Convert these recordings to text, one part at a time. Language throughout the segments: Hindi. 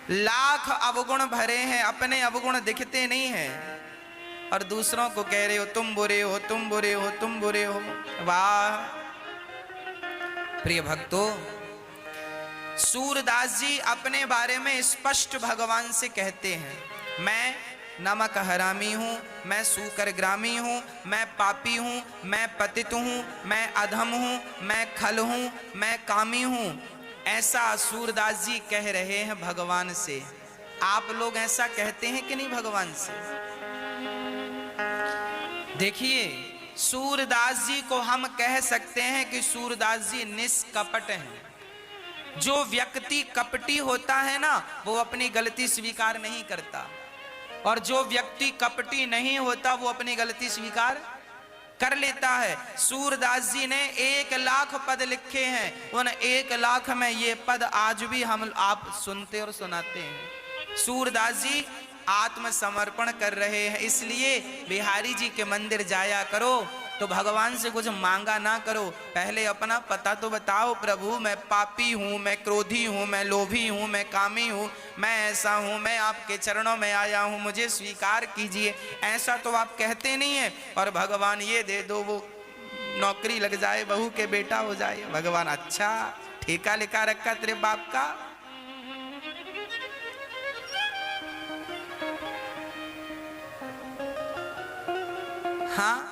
लाख अवगुण भरे हैं, अपने अवगुण दिखते नहीं हैं और दूसरों को कह रहे हो तुम बुरे हो, तुम बुरे हो, तुम बुरे हो। वाह प्रिय भक्तों, सूरदास जी अपने बारे में स्पष्ट भगवान से कहते हैं, मैं नमक हरामी हूँ, मैं सूकर ग्रामी हूँ, मैं पापी हूँ, मैं पतित हूँ, मैं अधम हूँ, मैं खल हूँ, मैं कामी हूँ। ऐसा सूरदास जी कह रहे हैं भगवान से। आप लोग ऐसा कहते हैं कि नहीं भगवान से? देखिए, सूरदास जी को हम कह सकते हैं कि सूरदास जी निष्कपट हैं। जो व्यक्ति कपटी होता है ना, वो अपनी गलती स्वीकार नहीं करता, और जो व्यक्ति कपटी नहीं होता वो अपनी गलती स्वीकार कर लेता है। सूरदास जी ने 1 लाख पद लिखे हैं, उन 1 लाख में ये पद आज भी हम आप सुनते और सुनाते हैं। सूरदास जी आत्मसमर्पण कर रहे हैं, इसलिए बिहारी जी के मंदिर जाया करो तो भगवान से कुछ मांगा ना करो, पहले अपना पता तो बताओ, प्रभु मैं पापी हूँ, मैं क्रोधी हूँ, मैं लोभी हूँ, मैं कामी हूँ, मैं ऐसा हूँ, मैं आपके चरणों में आया हूँ, मुझे स्वीकार कीजिए। ऐसा तो आप कहते नहीं है, और भगवान ये दे दो, वो नौकरी लग जाए, बहू के बेटा हो जाए। भगवान अच्छा ठेका लिखा रखा तेरे बाप का। हाँ,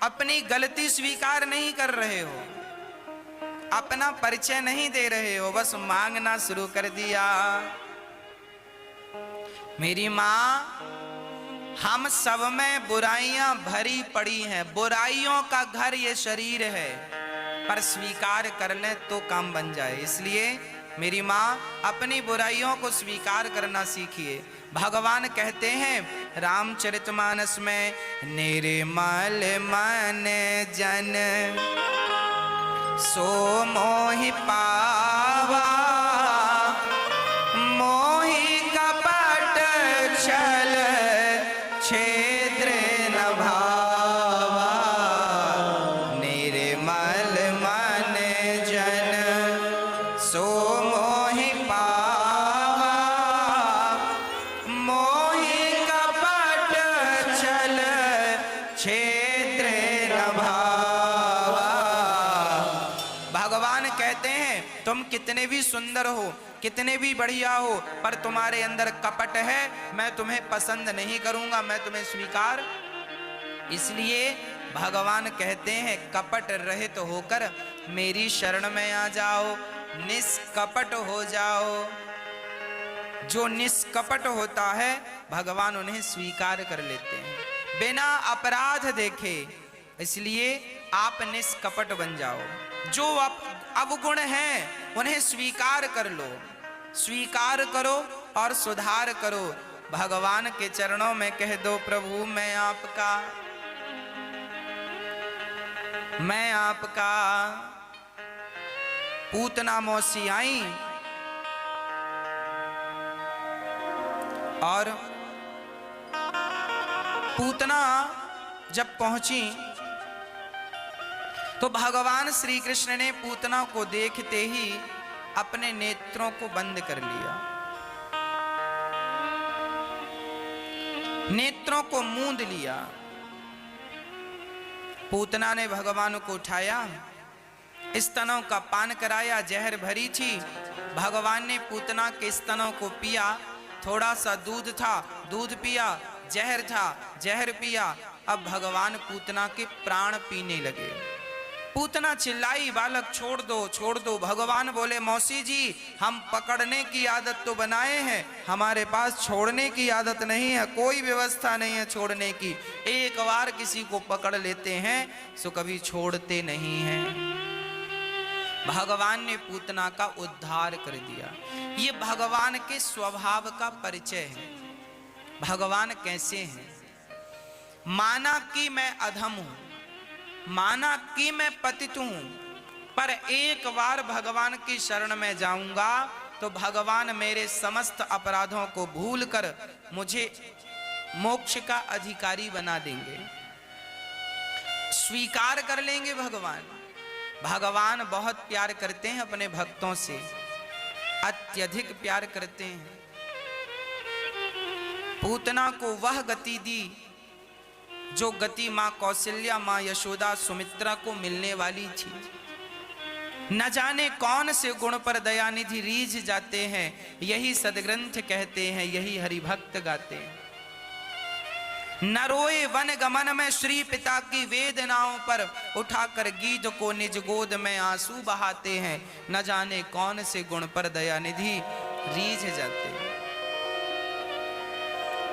अपनी गलती स्वीकार नहीं कर रहे हो, अपना परिचय नहीं दे रहे हो, बस मांगना शुरू कर दिया। मेरी मां, हम सब में बुराइयां भरी पड़ी हैं, बुराइयों का घर ये शरीर है, पर स्वीकार कर ले तो काम बन जाए। इसलिए मेरी मां, अपनी बुराइयों को स्वीकार करना सीखिए। भगवान कहते हैं रामचरितमानस में, निर्मल मन जन सो मोहि पावा, मोहि कपट छल छेद्र न भावा। निर्मल मन जन सो मोहि पावा, मोहि कपट छल छेद्र न भावा। भगवान कहते हैं तुम कितने भी सुंदर हो, कितने भी बढ़िया हो, पर तुम्हारे अंदर कपट है, मैं तुम्हें पसंद नहीं करूंगा, मैं तुम्हें स्वीकार। इसलिए भगवान कहते हैं कपट रहित होकर मेरी शरण में आ जाओ, निष्कपट हो जाओ। जो निष्कपट होता है भगवान उन्हें स्वीकार कर लेते हैं बिना अपराध देखे। इसलिए आप निष्कपट बन जाओ। जो अवगुण हैं उन्हें स्वीकार कर लो, स्वीकार करो और सुधार करो। भगवान के चरणों में कह दो, प्रभु मैं आपका, मैं आपका। पूतना मौसी आई और पूतना जब पहुंची तो भगवान श्री कृष्ण ने पूतना को देखते ही अपने नेत्रों को बंद कर लिया, नेत्रों को मूंद लिया। पूतना ने भगवान को उठाया, स्तनों का पान कराया, जहर भरी थी। भगवान ने पूतना के स्तनों को पिया, थोड़ा सा दूध था, दूध पिया, जहर था, जहर पिया। अब भगवान पूतना के प्राण पीने लगे। पूतना चिल्लाई, बालक छोड़ दो, छोड़ दो। भगवान बोले, मौसी जी हम पकड़ने की आदत तो बनाए हैं, हमारे पास छोड़ने की आदत नहीं है, कोई व्यवस्था नहीं है छोड़ने की। एक बार किसी को पकड़ लेते हैं सो कभी छोड़ते नहीं हैं। भगवान ने पूतना का उद्धार कर दिया। ये भगवान के स्वभाव का परिचय है। भगवान कैसे हैं? माना कि मैं अधम हूं, माना कि मैं पतित हूं, पर एक बार भगवान की शरण में जाऊंगा तो भगवान मेरे समस्त अपराधों को भूलकर मुझे मोक्ष का अधिकारी बना देंगे, स्वीकार कर लेंगे। भगवान बहुत प्यार करते हैं अपने भक्तों से। अत्यधिक प्यार करते हैं। पूतना को वह गति दी जो गति मां कौशल्या, मां यशोदा, सुमित्रा को मिलने वाली थी। न जाने कौन से गुण पर दयानिधि रीझ जाते हैं, यही सदग्रंथ कहते हैं, यही हरिभक्त गाते हैं। न रोए वन गमन में श्री पिता की वेदनाओं पर, उठाकर गीध को निज गोद में आंसू बहाते हैं। न जाने कौन से गुण पर दयानिधि रीझ जाते हैं।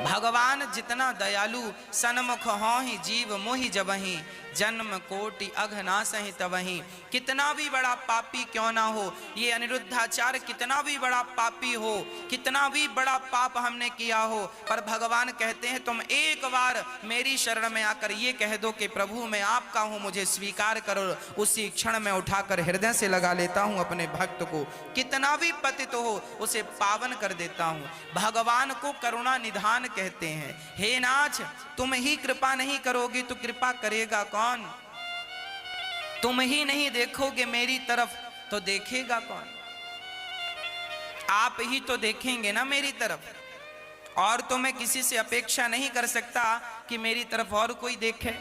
भगवान जितना दयालु, सन्मुख हों ही जीव मोहि जबहि, जन्म कोटि अघना सहि तबहि। कितना भी बड़ा पापी क्यों ना हो, ये अनिरुद्धाचार्य कितना भी बड़ा पापी हो, कितना भी बड़ा पाप हमने किया हो, पर भगवान कहते हैं तुम एक बार मेरी शरण में आकर ये कह दो कि प्रभु मैं आपका हूं, मुझे स्वीकार करो, उसी क्षण में उठाकर हृदय से लगा लेता हूं अपने भक्त को। कितना भी पतित हो उसे पावन कर देता हूं। भगवान को करुणा निधान कहते हैं। हे नाथ, तुम ही कृपा नहीं करोगे तो कृपा करेगा कौन? तुम ही नहीं देखोगे मेरी तरफ तो देखेगा कौन? आप ही तो देखेंगे ना मेरी तरफ, और तो मैं किसी से अपेक्षा नहीं कर सकता कि मेरी तरफ और कोई देखे।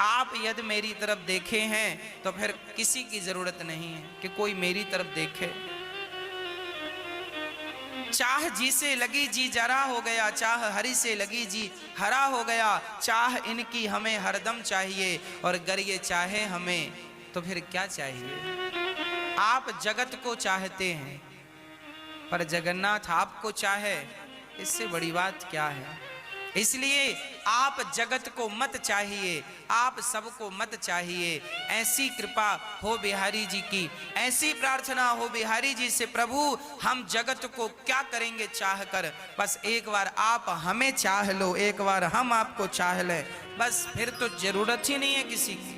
आप यदि मेरी तरफ देखे हैं तो फिर किसी की जरूरत नहीं है कि कोई मेरी तरफ देखे। चाह जी से लगी जी जरा हो गया, चाह हरि से लगी जी हरा हो गया। चाह इनकी हमें हरदम चाहिए, और अगर ये चाहे हमें तो फिर क्या चाहिए? आप जगत को चाहते हैं, पर जगन्नाथ आपको चाहे, इससे बड़ी बात क्या है? इसलिए आप जगत को मत चाहिए, आप सबको मत चाहिए। ऐसी कृपा हो बिहारी जी की, ऐसी प्रार्थना हो बिहारी जी से, प्रभु हम जगत को क्या करेंगे चाह कर, बस एक बार आप हमें चाह लो, एक बार हम आपको चाह लें, बस फिर तो जरूरत ही नहीं है किसी की।